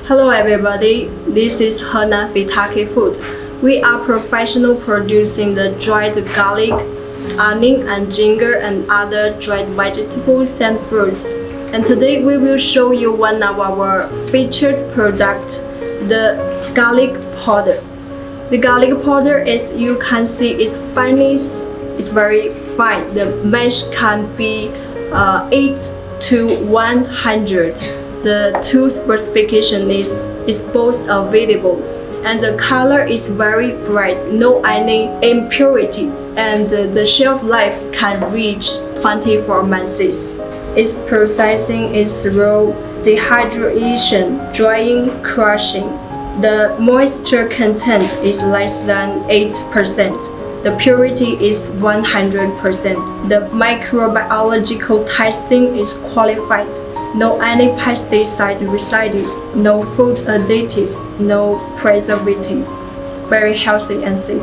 Hello everybody, this is Henan Fitake Food. We are professional producing the dried garlic, onion and ginger and other dried vegetables and fruits. And today we will show you one of our featured products, the garlic powder. The garlic powder, as you can see, is fineness, it's very fine. The mesh can be 8 to 100. The two specification is both available, and the color is very bright, no any impurity, and the shelf life can reach 24 months. Its processing is raw, dehydration, drying, crushing. The moisture content is less than 8%. The purity is 100%. The microbiological testing is qualified. No any pesticide residues, no food additives, no preservative. Very healthy and safe.